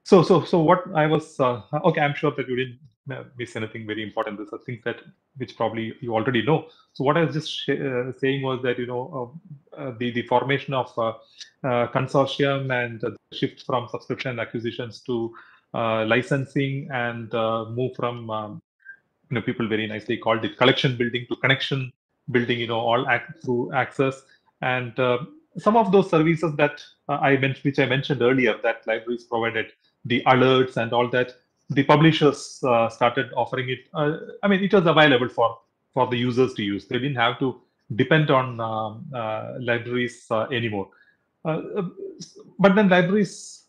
So what I was okay. I'm sure that you didn't miss anything very important. These are things that which probably you already know. So what I was just saying was that the formation of consortium and the shift from subscription and acquisitions to licensing and move from people very nicely called it collection building to connection building. All through access and some of those services that which I mentioned earlier, that libraries provided, the alerts and all that. The publishers started offering it. I mean, it was available for the users to use. They didn't have to depend on libraries anymore. Uh, but then libraries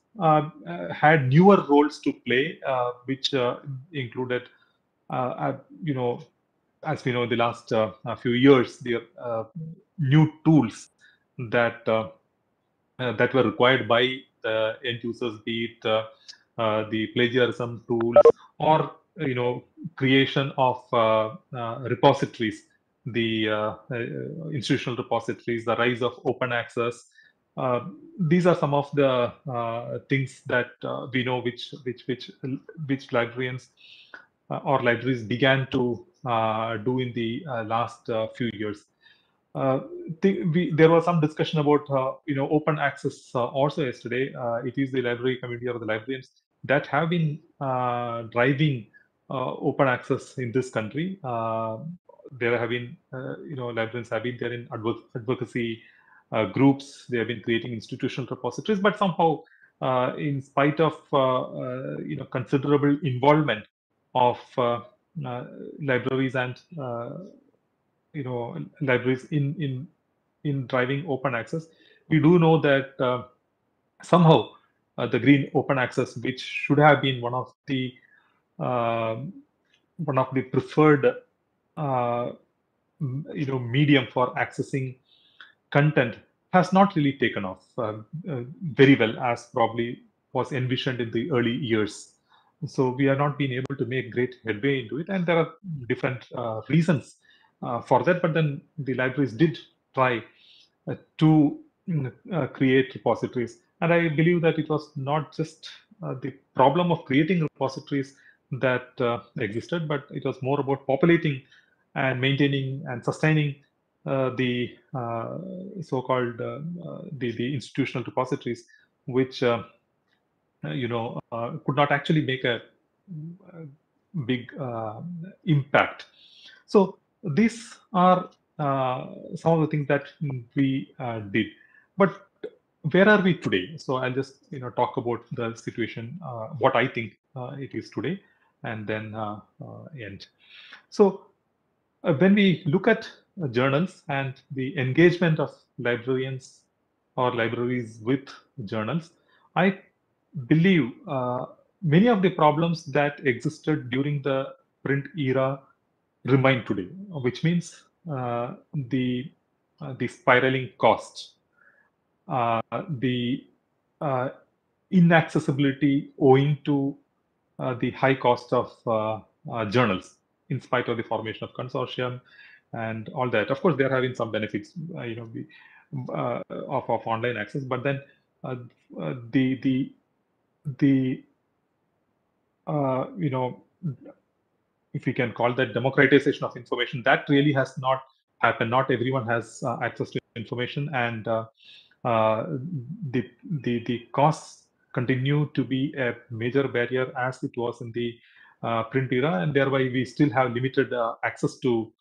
had newer roles to play, which included, you know, as we know, in the last few years, the new tools that that were required by the end users, be it the plagiarism tools or creation of repositories, the institutional repositories, the rise of open access. These are some of the things that we know which librarians or libraries began to do in the last few years. Uh, there was some discussion about open access also yesterday. It is the library community or the librarians that have been driving open access in this country. There have been librarians have been there in advocacy groups. They have been creating institutional repositories, but somehow, in spite of considerable involvement of libraries and libraries in driving open access, we do know that somehow the green open access, which should have been um one of the preferred uh, medium for accessing content, has not really taken off very well as probably was envisioned in the early years. So we are not being able to make great headway into it, and there are different reasons for that. But then the libraries did try to create repositories, and I believe that it was not just the problem of creating repositories that existed, but it was more about populating and maintaining and sustaining the so-called the institutional repositories, which could not actually make a big impact. So these are some of the things that we did. But where are we today? So I'll just talk about the situation, what I think it is today, and then end. So when we look at journals and the engagement of librarians or libraries with journals, I believe many of the problems that existed during the print era remain today, which means the spiraling cost, the uh, inaccessibility owing to the high cost of journals, in spite of the formation of consortium and all that. Of course, they are having some benefits, of online access, but then uh, the you know if we can call that democratization of information, that really has not happened. Not everyone has access to information, and uh, the costs continue to be a major barrier as it was in the print era, and thereby we still have limited access to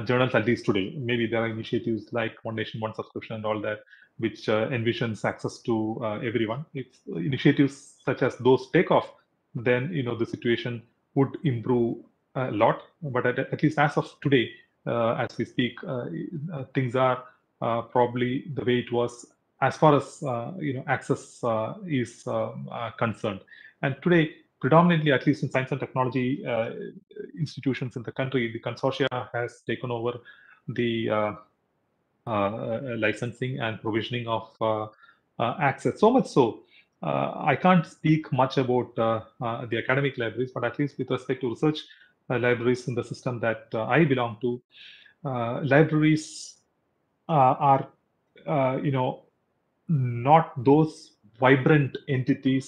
journals, at least today. Maybe there are initiatives like One Nation, One Subscription and all that, which envisions access to everyone. If initiatives such as those take off, then the situation would improve a lot. But at least as of today, as we speak, things are probably the way it was as far as access is concerned. And today, predominantly, at least in science and technology institutions in the country, the consortia has taken over the licensing and provisioning of access. So much so, I can't speak much about the academic libraries, but at least with respect to research libraries in the system that I belong to, libraries are, not those vibrant entities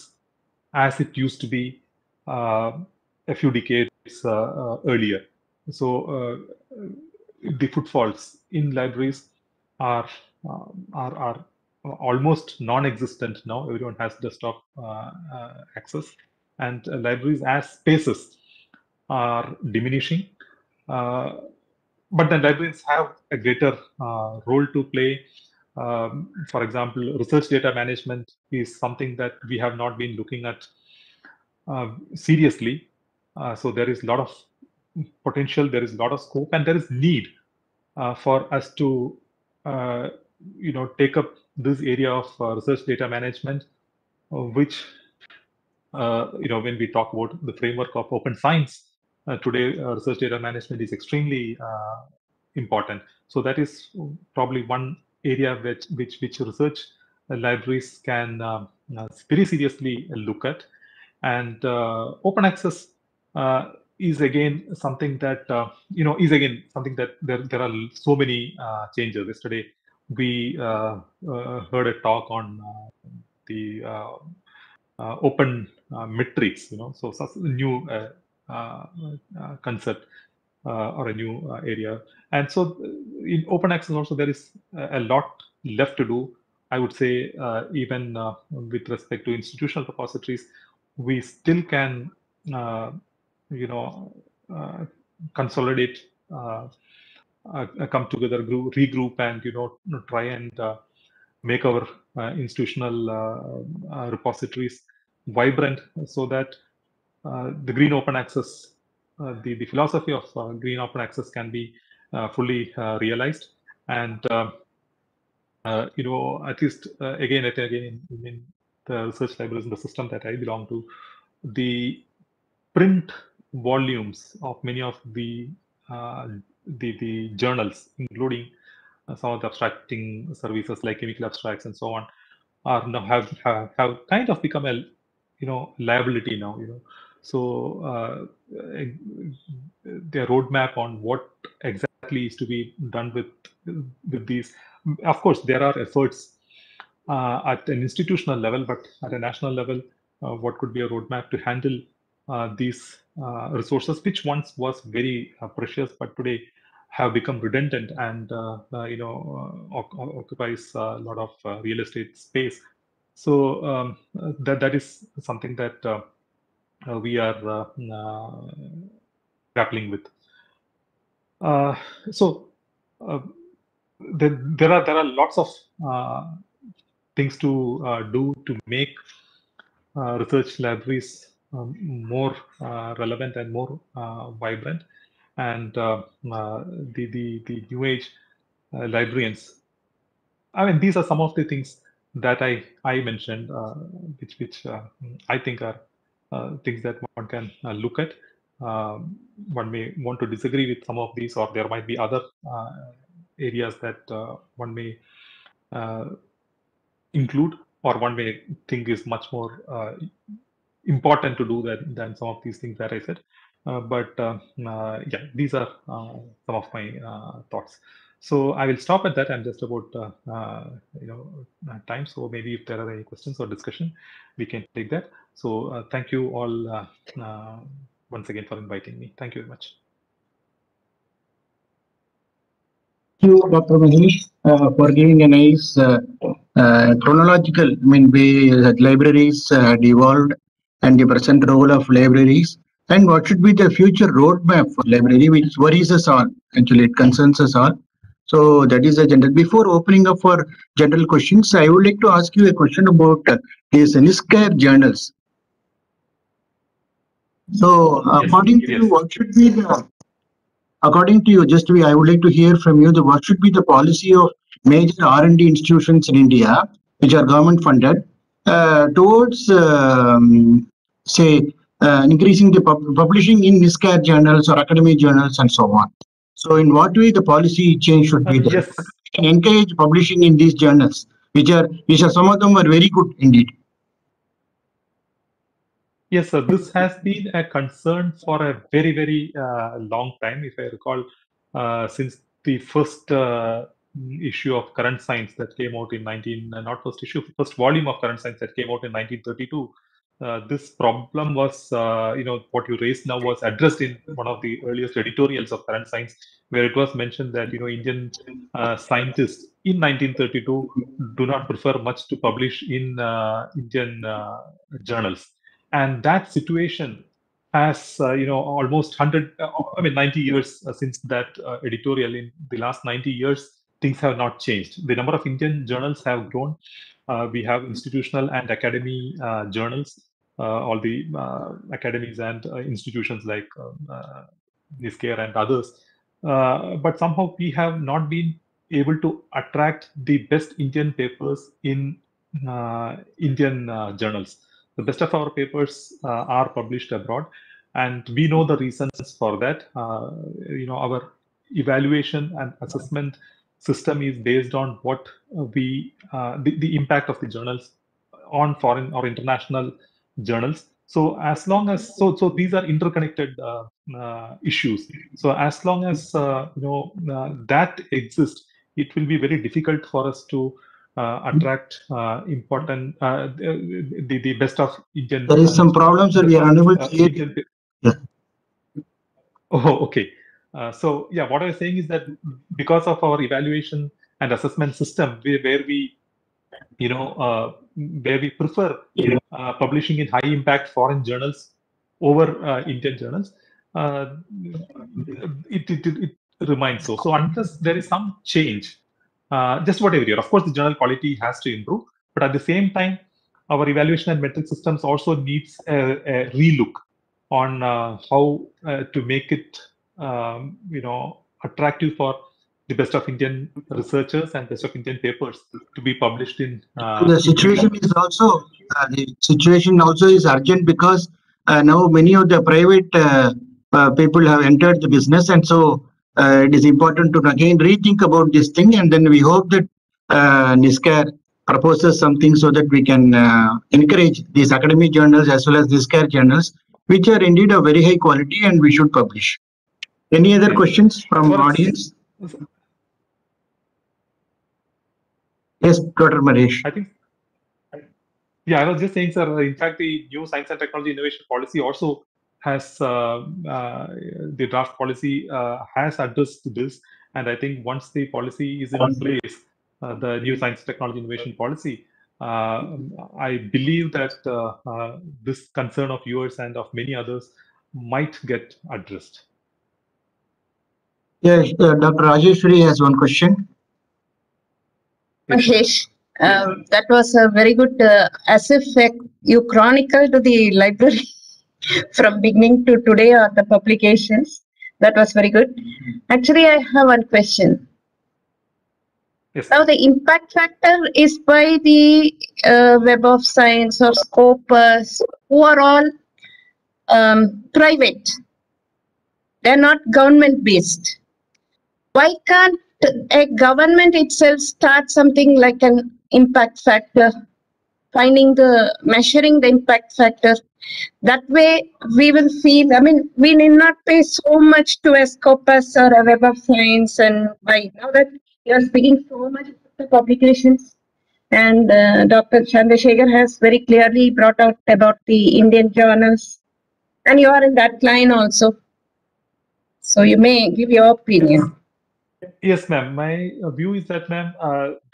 as it used to be a few decades earlier. So the footfalls in libraries are almost non-existent now. Everyone has desktop access, and libraries as spaces are diminishing. But then libraries have a greater role to play. For example, research data management is something that we have not been looking at seriously. So there is a lot of potential, there is a lot of scope, and there is need for us to take up this area of research data management, which when we talk about the framework of open science today, research data management is extremely important. So that is probably one area which research libraries can very seriously look at. And open access is again something that there are so many changes. Yesterday we heard a talk on the open metrics, so such a new concept or a new area. And so in open access also there is a lot left to do. I would say even with respect to institutional repositories, we still can consolidate, come together, regroup, and try and make our institutional repositories vibrant, so that the green open access, the philosophy of green open access can be fully realized. And at least again in the research libraries in the system that I belong to, the print volumes of many of the journals, including some of the abstracting services like chemical abstracts and so on, are now have kind of become a liability now. So their roadmap on what exactly is to be done with these. Of course, there are efforts at an institutional level, but at a national level, what could be a roadmap to handle these resources, which once was very precious, but today have become redundant and occupies a lot of real estate space. So that is something that we are grappling with. So there are lots of things to do to make research libraries more relevant and more vibrant, and the new age librarians. I mean, these are some of the things that I mentioned, which I think are things that one can look at. One may want to disagree with some of these, or there might be other areas that one may include, or one may think is much more important to do than some of these things that I said. But yeah, these are some of my thoughts. So I will stop at that. I'm just about time. So maybe if there are any questions or discussion, we can take that. So thank you all once again for inviting me. Thank you very much. Thank you, Dr. Mahesh, for giving a nice chronological, way that libraries had evolved and the present role of libraries, and what should be the future roadmap for library, which worries us all. Actually, it concerns us all. So that is a general. Before opening up for general questions, I would like to ask you a question about these NISCAR journals. So, according to you, what should be the according to you, I would like to hear from you what should be the policy of major R&D institutions in India, which are government funded, towards, say, increasing the publishing in NISCAR journals or academic journals and so on. So, in what way the policy change should be there? Yes. And encourage publishing in these journals, which are some of them are very good indeed. Yes, sir. This has been a concern for a very, very long time. If I recall, since the first issue of Current Science that came out in not first issue, first volume of Current Science that came out in 1932. This problem was, what you raised now was addressed in one of the earliest editorials of Current Science, where it was mentioned that Indian scientists in 1932 do not prefer much to publish in Indian journals, and that situation has almost 90 years since that editorial. In the last 90 years, things have not changed. The number of Indian journals have grown. We have institutional and academy journals, all the academies and institutions like NISCARE and others. But somehow we have not been able to attract the best Indian papers in Indian journals. The best of our papers are published abroad, and we know the reasons for that. Our evaluation and assessment system is based on what the impact of the journals on foreign or international journals. So as long as these are interconnected issues. So as long as that exists, it will be very difficult for us to attract important the best of Indian. There is some problems that we are unable to hear. Indian, Yeah. Oh, okay. So yeah, what I was saying is that because of our evaluation and assessment system, where we prefer publishing in high impact foreign journals over Indian journals, it remains so. So unless there is some change, just about every year, of course, the journal quality has to improve, but at the same time, our evaluation and metric systems also needs a relook on how to make it attractive for the best of Indian researchers and best of Indian papers to be published in. The situation is also urgent because now many of the private people have entered the business, and so it is important to again rethink about this thing. And then we hope that NISCARE proposes something so that we can encourage these academic journals as well as NISCARE journals, which are indeed of very high quality, and we should publish. Any other questions from audience? Yes, Dr. Mahesh. I think, yeah, I was just saying, sir, in fact, the new science and technology innovation policy also has, the draft policy has addressed this. And I think once the policy is in place, the new science and technology innovation policy, I believe that this concern of yours and of many others might get addressed. Yes, Dr. Rajeshwari has one question. Mahesh, that was a very good, as if you chronicled the library from beginning to today or the publications. That was very good. Actually, I have one question. Yes. Now, the impact factor is by the Web of Science or Scopus, who are all private. They're not government-based. Why can't a government itself start something like an impact factor, measuring the impact factor? That way we will feel, we need not pay so much to a Scopus or a Web of Science, and by now that you are speaking so much about the publications, and Dr. Chandrasekhar has very clearly brought out about the Indian journals, and you are in that line also. So you may give your opinion. Yes, ma'am. My view is that, ma'am,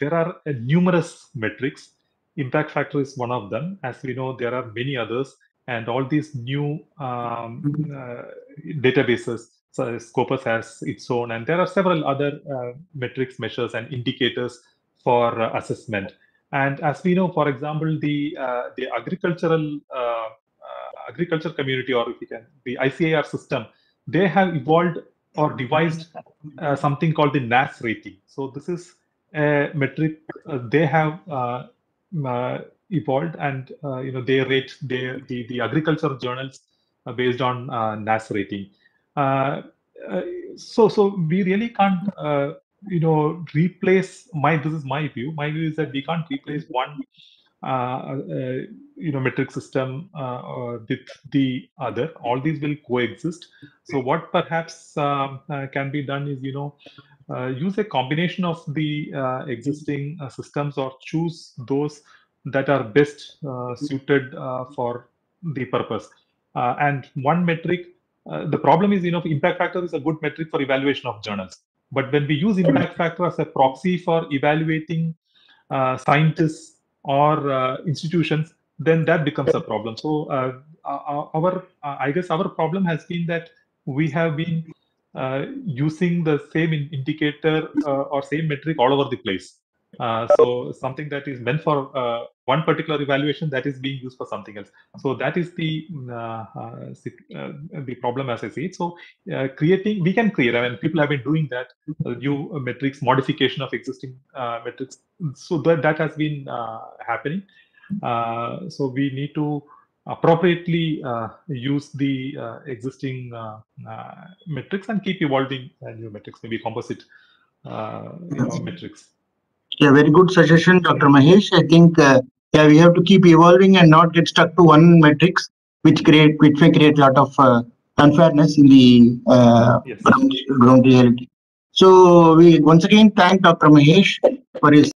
there are numerous metrics. Impact factor is one of them. As we know, there are many others, and all these new databases. So Scopus has its own, and there are several other metrics, measures, and indicators for assessment. And as we know, for example, the agriculture community, or if you can, the ICAR system, they have evolved or devised something called the NAS rating. So this is a metric they have evolved, and they rate the agriculture journals based on NAS rating. So we really can't replace this is my view. My view is that we can't replace one metric system with the other. All these will coexist. So what perhaps can be done is use a combination of the existing systems, or choose those that are best suited for the purpose. And one metric, the problem is, impact factor is a good metric for evaluation of journals. But when we use impact factor as a proxy for evaluating scientists or institutions, then that becomes a problem. So I guess our problem has been that we have been using the same indicator or same metric all over the place. So something that is meant for one particular evaluation, that is being used for something else. So that is the problem as I see it. So we can create, I mean, people have been doing that, new metrics, modification of existing metrics. So that has been happening. So we need to appropriately use the existing metrics and keep evolving new metrics, maybe composite metrics. Yeah, very good suggestion, Dr. Mahesh. I think yeah, we have to keep evolving and not get stuck to one metrics, which may create a lot of unfairness in the Yes. ground reality. So we once again thank Dr. Mahesh for his